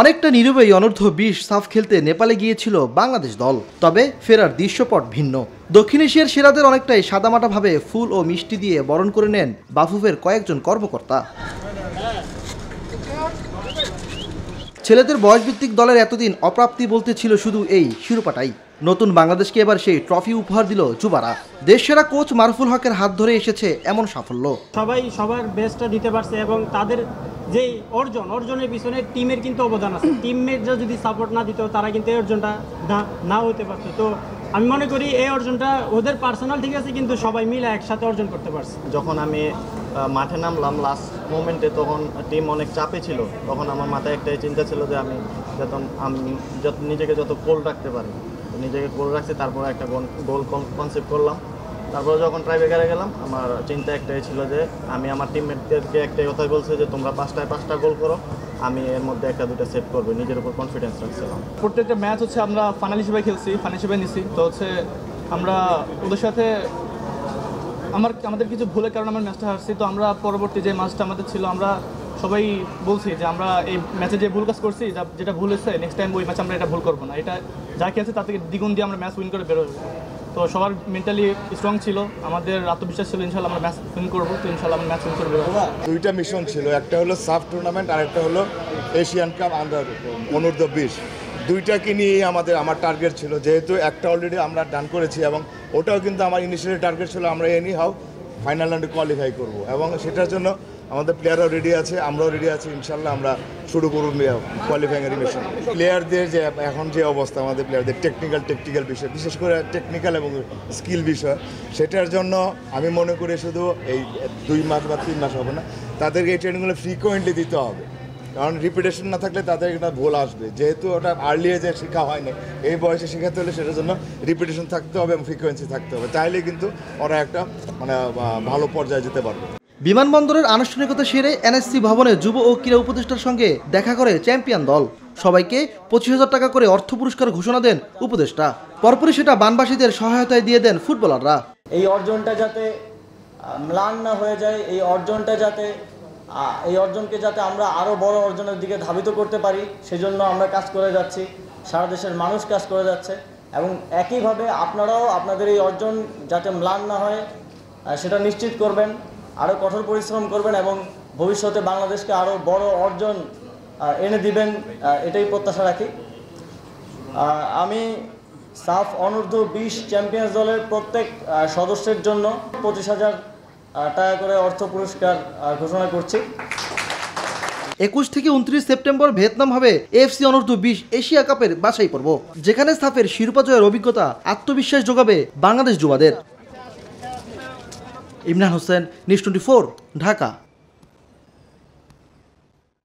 অনেকটা নীরবেই অনূর্ধ্ব-20 সাফ খেলতে নেপালে গিয়েছিল বাংলাদেশ দল। তবে ফেরার দৃশ্যপট ভিন্ন। দক্ষিণ এশিয়ার সেরাদের অনেকটাই সাদামাটাভাবে ফুল ও মিষ্টি দিয়ে বরণ করে নেন বাফুফের কয়েকজন কর্মকর্তা। ছেলেদের বয়সভিত্তিক দলের এতদিন অপ্রাপ্তি বলতে ছিল শুধু এই শিরোপাটাই। নতুন বাংলাদেশকে এবার সেই ট্রফি উপহার দিল যুবারা। দেশসেরা কোচ মারুফুল হকের হাত ধরে এসেছে এমন সাফল্য। সবাই সবার বেস্টটা দিতে পারছে এবং তাদের যে অর্জনের পিছনে টিমের কিন্তু অবদান আছে। টিমমেটরা যদি সাপোর্ট না দিত তারা কিন্তু এই অর্জনটা না হতে পারতো। তো আমি মনে করি এই অর্জনটা ওদের পার্সোনাল ঠিক আছে, কিন্তু সবাই মিলে একসাথে অর্জন করতে পারছে। যখন আমি মাঠে নামলাম লাস্ট মোমেন্টে, তখন টিম অনেক চাপে ছিল। তখন আমার মাথায় একটাই চিন্তা ছিল যে আমি নিজেকে যত কোল রাখতে পারি, নিজেকে কোল রাখছি। তারপরে একটা গোল কনসেপ্ট করলাম। তারপরে যখন ট্রাইব্রেকারে গেলাম, আমার চিন্তা একটাই ছিল যে আমি আমার টিমমেটদেরকে একটাই কথাই বলছি যে তোমরা 5টা গোল করো, আমি এর মধ্যে 1-2টা সেভ করবো। নিজের উপর কনফিডেন্স রাখছিলাম। প্রত্যেকটা ম্যাচ হচ্ছে আমরা ফাইনাল হিসেবে খেলছি, ফাইনাল হিসেবে নিছি। তো হচ্ছে আমরা ওদের সাথে আমাদের কিছু ভুলের কারণে আমরা ম্যাচটা হারছি। তো আমরা পরবর্তী যে ম্যাচটা আমাদের ছিল, আমরা সবাই বলছি যে আমরা এই ম্যাচে যে ভুল কাজ করছি, যেটা ভুল হয়েছে, নেক্সট টাইম ওই ম্যাচে আমরা এটা ভুল করবো না। এটা যা খেলছে তার থেকে দ্বিগুণ দিয়ে আমরা ম্যাচ উইন করে বেরোবো। তো সবার মেন্টালি স্ট্রং ছিল, আমাদের আত্মবিশ্বাস ছিল ইনশাল্লাহ আমরা ম্যাচ উইন করবো। তো ইনশাল্লাহ আমরা ম্যাচ উইন করে বেরোবো। দুইটা মিশন ছিল, একটা হলো সাফ টুর্নামেন্ট আর একটা হলো এশিয়ান কাপ অনূর্ধ্ব-20। দুইটাকে নিয়েই আমার টার্গেট ছিল। যেহেতু একটা অলরেডি আমরা ডান করেছি এবং ওটাও কিন্তু আমার ইনিশিয়ালি টার্গেট ছিল আমরা এনি হাউ ফাইনাল রাউন্ডে কোয়ালিফাই করব, এবং সেটার জন্য আমাদের প্লেয়াররাও রেডি আছে, আমরাও রেডি আছি। ইনশাল্লাহ আমরা শুরু করব কোয়ালিফাইং মিশন। প্লেয়ারদের যে এখন যে অবস্থা, আমাদের প্লেয়ারদের টেকনিক্যাল বিষয়, বিশেষ করে টেকনিক্যাল এবং স্কিল বিষয়, সেটার জন্য আমি মনে করি শুধু এই 2 মাস বা 3 মাস হবে না, তাদেরকে এই ট্রেনিংগুলো ফ্রিকোয়েন্টলি দিতে হবে। কারণ রিপিটেশন না থাকলে তাদের একটা ভুল আসবে। যেহেতু ওটা আর্লি এজে শেখা হয়নি, এই বয়সে শেখাতে হলে সেটার জন্য রিপিটেশন থাকতে হবে এবং ফ্রিকোয়েন্সি থাকতে হবে। তাইলে কিন্তু ওরা একটা ভালো পর্যায়ে যেতে পারবে। বিমানবন্দরের আনুষ্ঠানিকতা সেরে এনএসসি ভবনে যুব ও ক্রীড়া উপদেষ্টার সঙ্গে দেখা করে ম্যাম্পিয়ন দল। সবাইকে 25,000 টাকা করে অর্থ পুরস্কার ঘোষণা দেন উপদেষ্টা। পরপরই সেটা বানবাসীদের সহায়তায় দিয়ে দেন ফুটবলাররা। এই অর্জনটা যাতে ম্লান না হয়ে যায়, এই অর্জনকে যাতে আমরা আরও বড় অর্জনের দিকে ধাবিত করতে পারি, সেজন্য আমরা কাজ করে যাচ্ছি। সারা দেশের মানুষ কাজ করে যাচ্ছে এবং একইভাবে আপনারাও আপনাদের এই অর্জন যাতে ম্লান না হয় সেটা নিশ্চিত করবেন, আরও কঠোর পরিশ্রম করবেন এবং ভবিষ্যতে বাংলাদেশকে আরও বড় অর্জন এনে দিবেন, এটাই প্রত্যাশা রাখি। আমি সাফ অনূর্ধ্ব-20 চ্যাম্পিয়ন্স দলের প্রত্যেক সদস্যের জন্য 25,000 টাকা করে অর্থ পুরস্কার ঘোষণা করছি। 21 থেকে 29 সেপ্টেম্বর ভিয়েতনাম হবে এএফসি অনূর্ধ্ব-20 এশিয়া কাপের বাছাই পর্ব, যেখানে সাফের শিরোপা জয়ের অভিজ্ঞতা আত্মবিশ্বাস যোগাবে বাংলাদেশ যুবাদের। ইমরান হোসেন, নিউজ 24, ঢাকা।